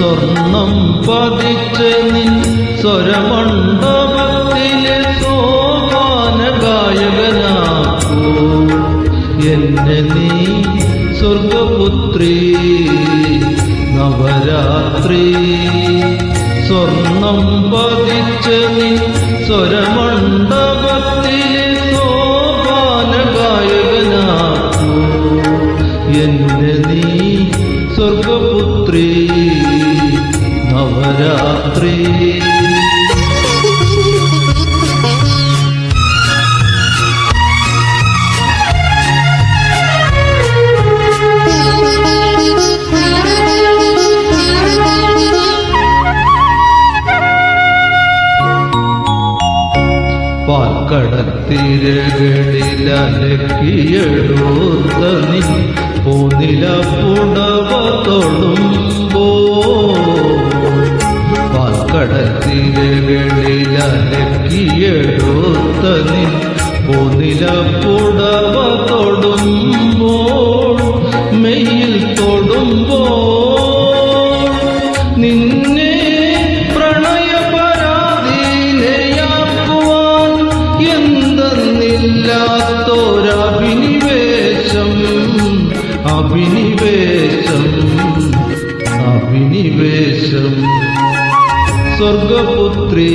സ്വർണം പതിച്ച നിൻ സ്വരമണ്ഡപത്തിലെ സോപാന ഗായകനാക്കൂ എന്നെ നീ സ്വർഗപുത്രി നവരാത്രി. സ്വർണം പതിച്ച നിൻ സ്വരമണ്ഡപത്തിലെ സോപാന ഗായകനാക്കൂ എന്നെ നീ സ്വർഗപുത്രി നവരാത്രി. പാൽക്കടത്തിരകളിലലക്കിയെടുത്ത നിൻ പൂനില പുടവ തൊടുമ്പോ പാൽക്കടത്തിരകളിലലക്കിയെടുത്ത നിൻ പൂനില പുടവ തൊടുമ്പോൾ മെയ്യിൽ തൊടുമ്പോൾ നിന്നെ എന്തെന്നില്ലാത്തൊരഭിനിവേശം അഭിനിവേശം അഭിനിവേശം. സ്വർഗപുത്രി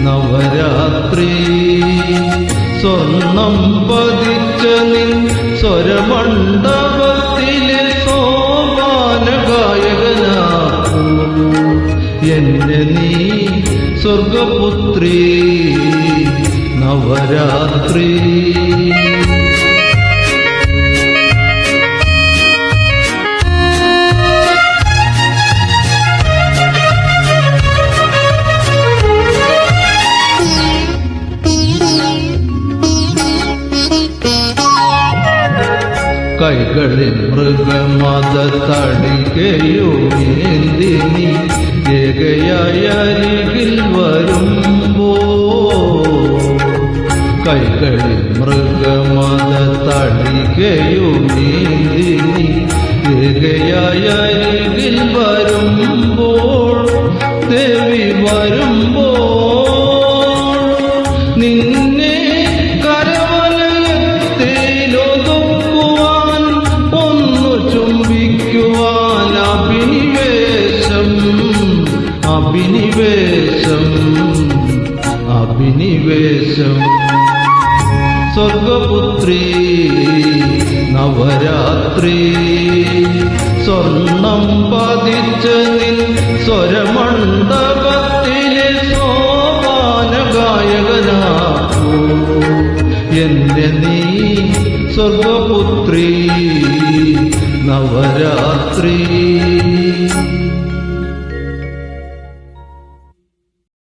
നവരാത്രി. സ്വർണം പതിച്ച നിൻ സ്വരമണ്ഡപത്തിലെ സോപാന ഗായകനാക്കൂ എന്നെ നീ സ്വർഗപുത്രി നവരാത്രി. കൈകളിൽ മൃഗമത തടികയുമേന്തി നീ ഏകയായ അരികിൽ വരുമ്പോ കൈകളിൽ മൃഗമത തടികയുമേന്തി നീ ഏകയായ അരികിൽ വരുമ്പോൾ ദേവി വരുമ്പോൾ നിന്നെ കരവലയത്തിലൊതുക്കുവാൻ ഒന്നു ചുംബിക്കുവാൻ അഭിനിവേശം അഭിനിവേശം അഭിനിവേശം. സ്വർഗപുത്രി നവരാത്രി. സ്വർണം പതിച്ച നിൻ സ്വരമണ്ഡപത്തിലെ സോപാന ഗായകനാക്കൂ എന്നെ നീ സ്വർഗപുത്രി നവരാത്രി.